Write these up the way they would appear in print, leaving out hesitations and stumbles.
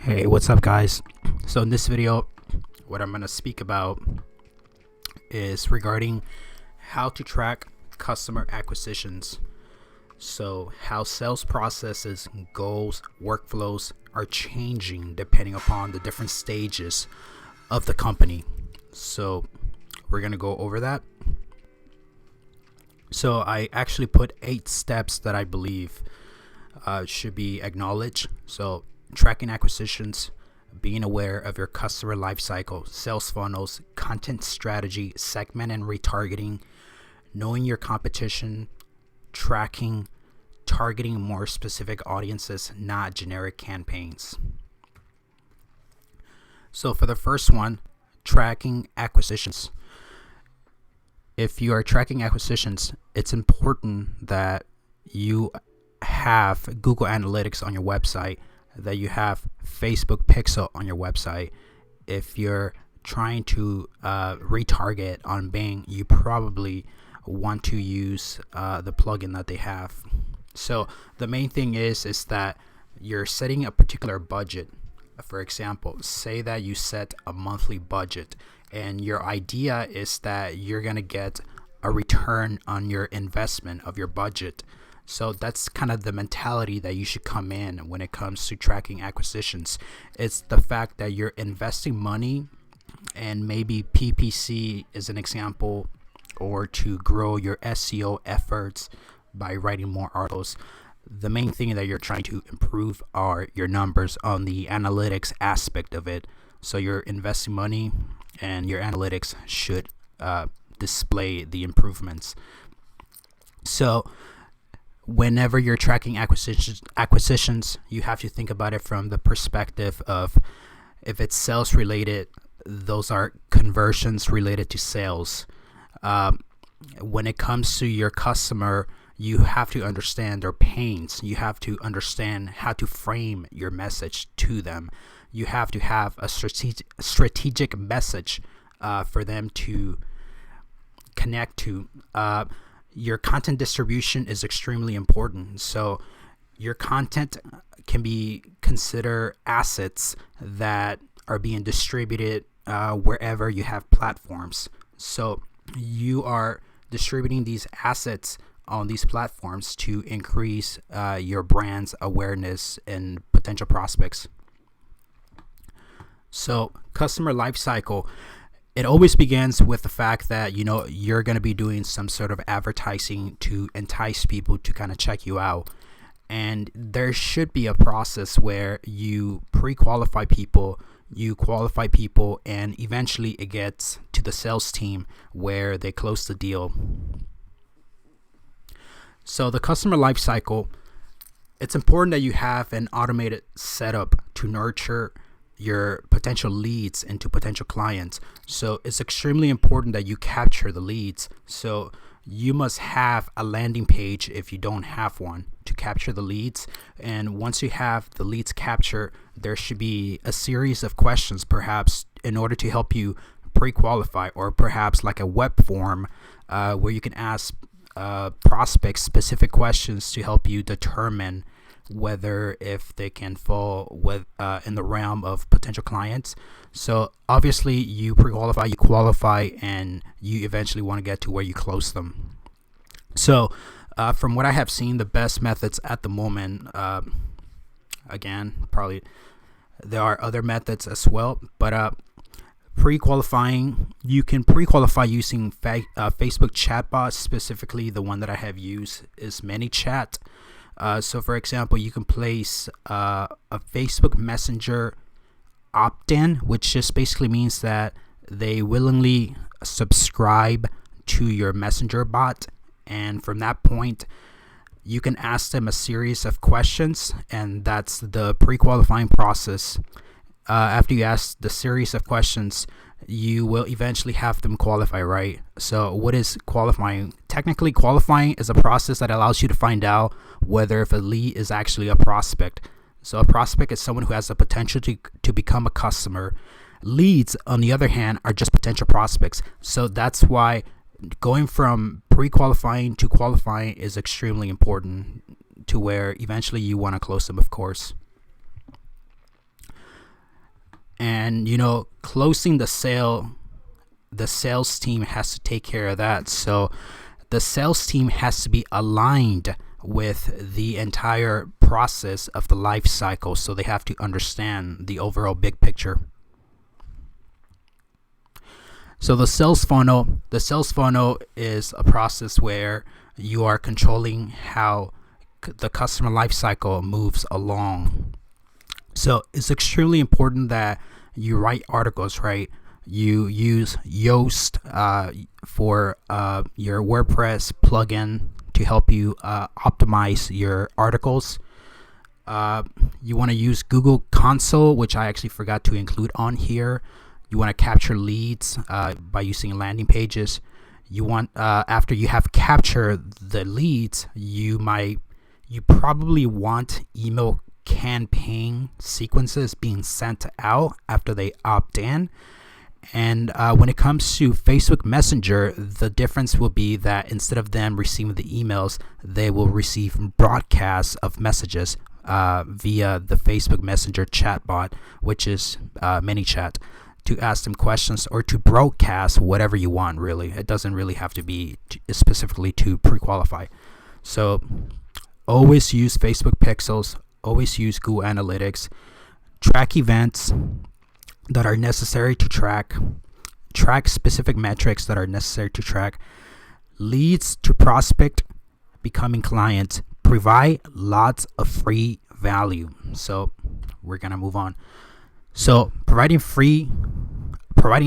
Hey, what's up, guys? So in this video, what I'm going to speak about is regarding how to track customer acquisitions. So how sales processes, goals, workflows are changing depending upon the different stages of the company. So we're going to go over that. So I actually put 8 steps that I believe should be acknowledged. So tracking acquisitions, being aware of your customer lifecycle, sales funnels, content strategy, segment and retargeting, knowing your competition, tracking, targeting more specific audiences, not generic campaigns. So for the first one, tracking acquisitions. If you are tracking acquisitions, it's important that you have Google Analytics on your website, that you have Facebook Pixel on your website. If you're trying to retarget on Bing, you probably want to use the plugin that they have. So the main thing is that you're setting a particular budget. For example, say that you set a monthly budget and your idea is that you're going to get a return on your investment of your budget. So that's kind of the mentality that you should come in when it comes to tracking acquisitions. It's the fact that you're investing money, and maybe PPC is an example, or to grow your SEO efforts by writing more articles. The main thing that you're trying to improve are your numbers on the analytics aspect of it. So you're investing money and your analytics should display the improvements. So whenever you're tracking acquisitions, you have to think about it from the perspective of, if it's sales related, those are conversions related to sales. When it comes to your customer, you have to understand their pains. You have to understand how to frame your message to them. You have to have a strategic message for them to connect to. Your content distribution is extremely important. So your content can be considered assets that are being distributed wherever you have platforms. So you are distributing these assets on these platforms to increase your brand's awareness and potential prospects. So customer lifecycle, it always begins with the fact that you're going to be doing some sort of advertising to entice people to kind of check you out. And there should be a process where you pre-qualify people, you qualify people, and eventually it gets to the sales team where they close the deal. So the customer lifecycle, it's important that you have an automated setup to nurture your potential leads into potential clients. So it's extremely important that you capture the leads. So you must have a landing page, if you don't have one, to capture the leads. And once you have the leads captured, there should be a series of questions, perhaps in order to help you pre-qualify, or perhaps like a web form where you can ask prospects specific questions to help you determine whether if they can fall with in the realm of potential clients. So obviously you pre-qualify, you qualify, and you eventually want to get to where you close them. So from what I have seen, the best methods at the moment, again, probably there are other methods as well, but pre-qualifying, you can pre-qualify using Facebook chatbots. Specifically, the one that I have used is ManyChat. So for example, you can place a Facebook Messenger opt-in, which just basically means that they willingly subscribe to your Messenger bot. And from that point, you can ask them a series of questions, and that's the pre-qualifying process. After you ask the series of questions, you will eventually have them qualify, right? So what is qualifying? Technically, qualifying is a process that allows you to find out whether if a lead is actually a prospect. So a prospect is someone who has the potential to become a customer. Leads, on the other hand, are just potential prospects. So that's why going from pre-qualifying to qualifying is extremely important, to where eventually you want to close them, of course. And closing the sale, the sales team has to take care of that. So the sales team has to be aligned with the entire process of the life cycle, so they have to understand the overall big picture. So the sales funnel is a process where you are controlling how the customer life cycle moves along. So it's extremely important that you write articles, right? You use Yoast for your WordPress plugin to help you optimize your articles. You want to use Google Console, which I actually forgot to include on here. You want to capture leads by using landing pages. You want after you have captured the leads, you probably want email campaign sequences being sent out after they opt in. And when it comes to Facebook Messenger, the difference will be that instead of them receiving the emails, they will receive broadcasts of messages via the Facebook Messenger chatbot, which is ManyChat, to ask them questions or to broadcast whatever you want, really. It doesn't really have to be specifically to pre-qualify. So always use Facebook Pixels, always use Google Analytics, track events that are necessary to track specific metrics that are necessary to track, leads to prospect becoming clients, provide lots of free value. So we're gonna move on. So providing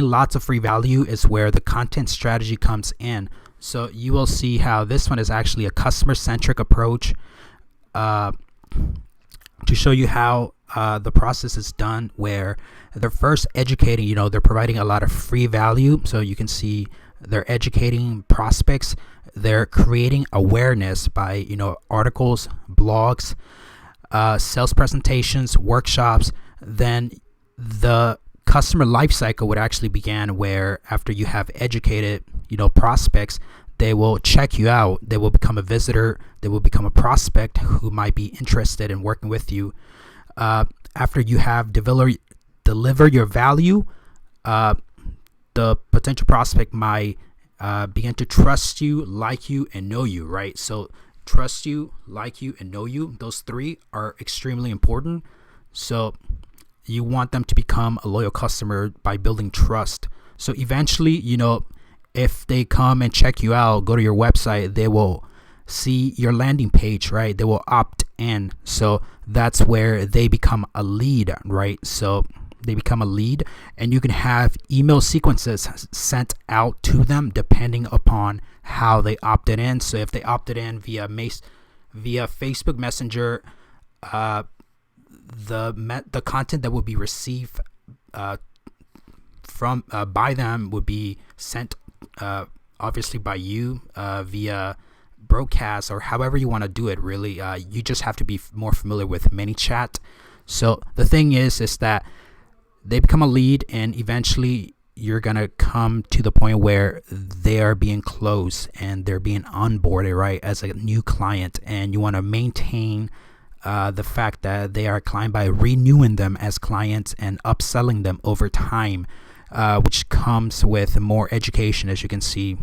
lots of free value is where the content strategy comes in. So you will see how this one is actually a customer-centric approach to show you how the process is done, where they're first educating, they're providing a lot of free value. So you can see they're educating prospects. They're creating awareness by, articles, blogs, sales presentations, workshops. Then the customer lifecycle would actually begin where after you have educated, prospects, they will check you out. They will become a visitor. They will become a prospect who might be interested in working with you. After you have deliver your value, the potential prospect might begin to trust you, like you, and know you, right? So trust you, like you, and know you. Those three are extremely important. So you want them to become a loyal customer by building trust. So eventually, if they come and check you out, go to your website, they will see your landing page, right? They will opt in. So that's where they become a lead, right? So they become a lead, and you can have email sequences sent out to them depending upon how they opted in. So if they opted in via Facebook Messenger, the content that would be received from by them would be sent obviously by you via broadcast or however you want to do it, really. You just have to be more familiar with ManyChat. So the thing is that they become a lead, and eventually you're going to come to the point where they are being closed and they're being onboarded, right, as a new client. And you want to maintain the fact that they are a client by renewing them as clients and upselling them over time, which comes with more education, as you can see.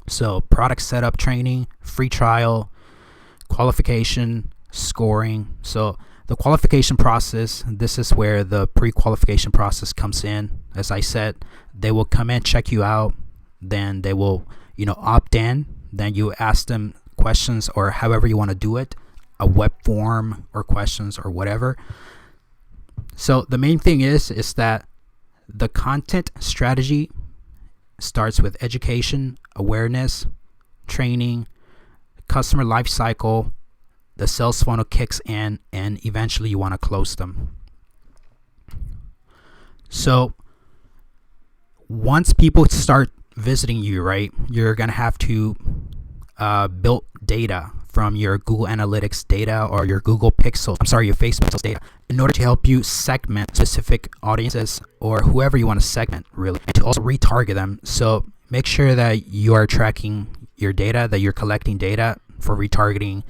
So product setup training, free trial, qualification, scoring. So the qualification process, this is where the pre-qualification process comes in. As I said, they will come in, check you out, then they will, opt in. Then you ask them questions or however you want to do it, a web form or questions or whatever. So the main thing is that the content strategy starts with education, awareness, training, customer life cycle. The sales funnel kicks in, and eventually you want to close them. So once people start visiting you, right, you're going to have to build data from your Google Analytics data or your Google Pixel, your Facebook Pixels data, in order to help you segment specific audiences or whoever you want to segment, really, and to also retarget them. So make sure that you are tracking your data, that you're collecting data for retargeting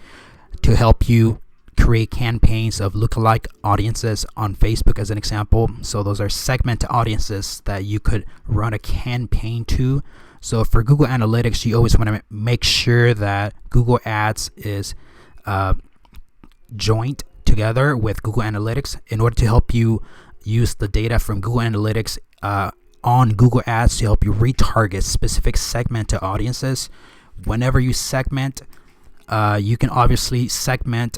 to help you create campaigns of lookalike audiences on Facebook as an example. So those are segmented audiences that you could run a campaign to. So for Google Analytics, you always want to make sure that Google Ads is joined together with Google Analytics in order to help you use the data from Google Analytics on Google Ads to help you retarget specific segmented audiences. Whenever you segment, you can obviously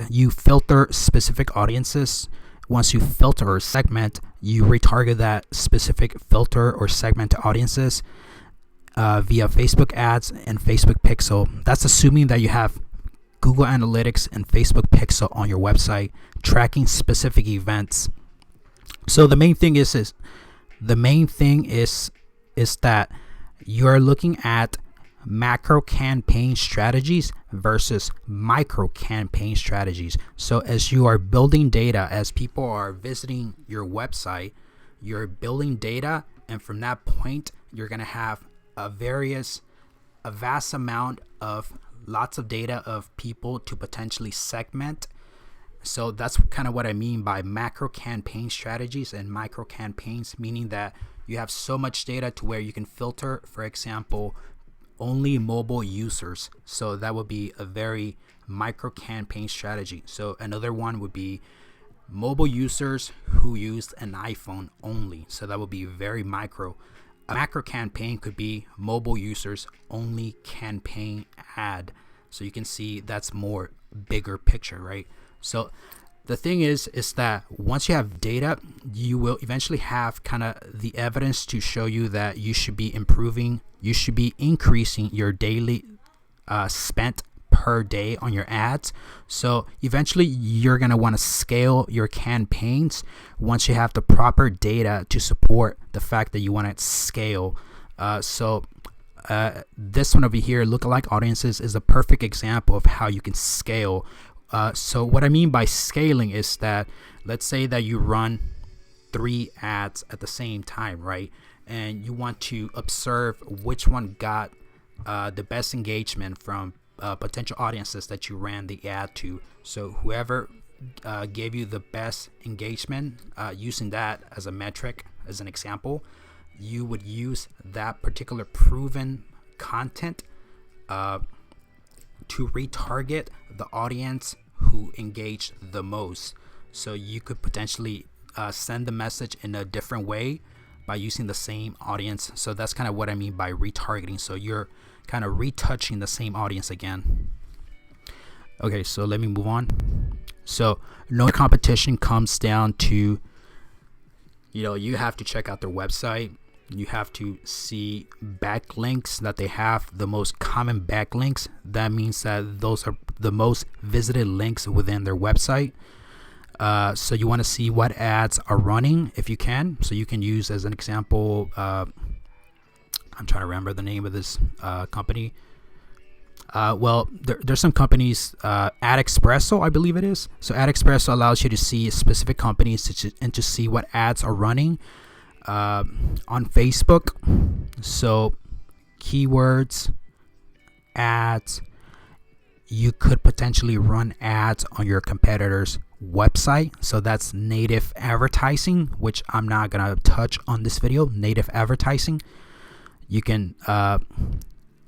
you filter specific audiences. Once you filter or segment, you retarget that specific filter or segmented audiences via Facebook ads and Facebook Pixel. That's assuming that you have Google Analytics and Facebook Pixel on your website tracking specific events. So the main thing is that you're looking at macro campaign strategies versus micro campaign strategies. So as you are building data, as people are visiting your website, you're building data, and from that point you're going to have a vast amount of lots of data of people to potentially segment. So that's kind of what I mean by macro campaign strategies and micro campaigns, meaning that you have so much data to where you can filter, for example, only mobile users. So that would be a very micro campaign strategy. So another one would be mobile users who use an iPhone only. So that would be very micro. A macro campaign could be mobile users only campaign ad. So you can see that's more bigger picture, right? So the thing is that once you have data, you will eventually have kind of the evidence to show you that you should be increasing your daily spent per day on your ads. So eventually you're going to want to scale your campaigns once you have the proper data to support the fact that you want to scale. This one over here, lookalike audiences, is a perfect example of how you can scale. So what I mean by scaling is that, let's say that you run 3 ads at the same time, right? And you want to observe which one got the best engagement from potential audiences that you ran the ad to. So whoever gave you the best engagement, using that as a metric, as an example, you would use that particular proven content to retarget the audience who engaged the most. So you could potentially send the message in a different way by using the same audience. So that's kind of what I mean by retargeting. So you're kind of retouching the same audience again. Okay, so let me move on. So no competition comes down to, you have to check out their website. You have to see backlinks that they have, the most common backlinks. That means that those are the most visited links within their website. So you want to see what ads are running if you can. So you can use as an example, I'm trying to remember the name of this company. There's some companies, AdExpresso, I believe it is. So AdExpresso allows you to see specific companies and to see what ads are running on Facebook. So keywords, ads, you could potentially run ads on your competitor's website. So that's native advertising, which I'm not gonna touch on this video. Native advertising, you can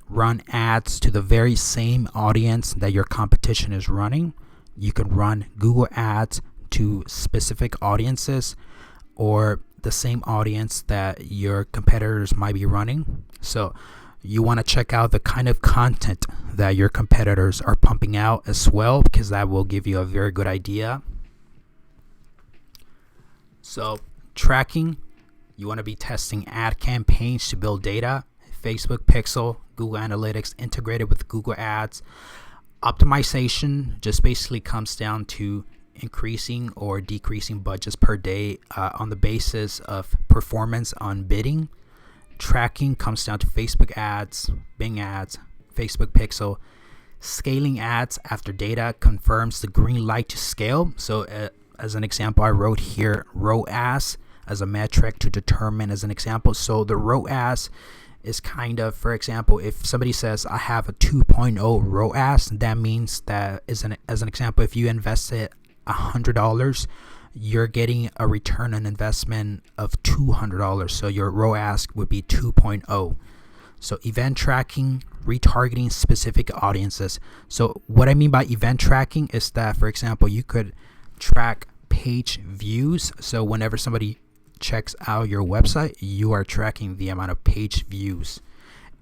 run ads to the very same audience that your competition is running. You can run Google ads to specific audiences or the same audience that your competitors might be running. So you want to check out the kind of content that your competitors are pumping out as well, because that will give you a very good idea. So tracking, you want to be testing ad campaigns to build data. Facebook Pixel, Google Analytics integrated with Google Ads. Optimization just basically comes down to increasing or decreasing budgets per day on the basis of performance on bidding. Tracking comes down to Facebook ads, Bing ads, Facebook Pixel. Scaling ads after data confirms the green light to scale. So as an example, I wrote here ROAS as a metric to determine as an example. So the ROAS is kind of, for example, if somebody says I have a 2.0 ROAS, that means that as an example, if you invested $100, you're getting a return on investment of $200. So your ROAS would be 2.0. So event tracking, retargeting specific audiences. So what I mean by event tracking is that, for example, you could track page views. So whenever somebody checks out your website, you are tracking the amount of page views.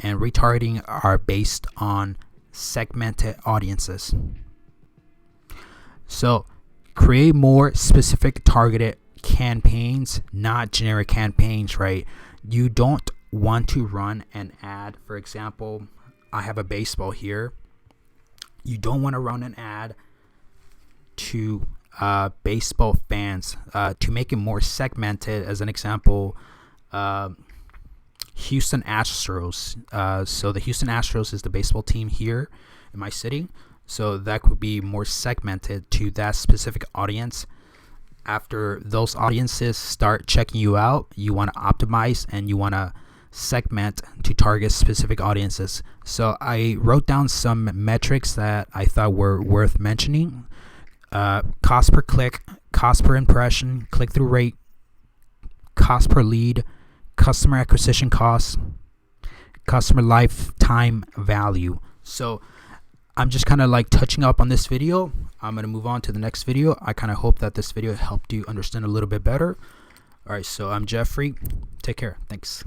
And retargeting are based on segmented audiences. So create more specific targeted campaigns, not generic campaigns, right? You don't want to run an ad. For example, I have a baseball here. You don't want to run an ad to baseball fans. To make it more segmented, as an example, Houston Astros. So the Houston Astros is the baseball team here in my city. So that could be more segmented to that specific audience. After those audiences start checking you out, you want to optimize and you want to segment to target specific audiences. So I wrote down some metrics that I thought were worth mentioning. Cost per click, cost per impression, click-through rate, cost per lead, customer acquisition costs, customer lifetime value. So I'm just kind of like touching up on this video. I'm going to move on to the next video. I kind of hope that this video helped you understand a little bit better. All right, so I'm Jeffrey. Take care. Thanks.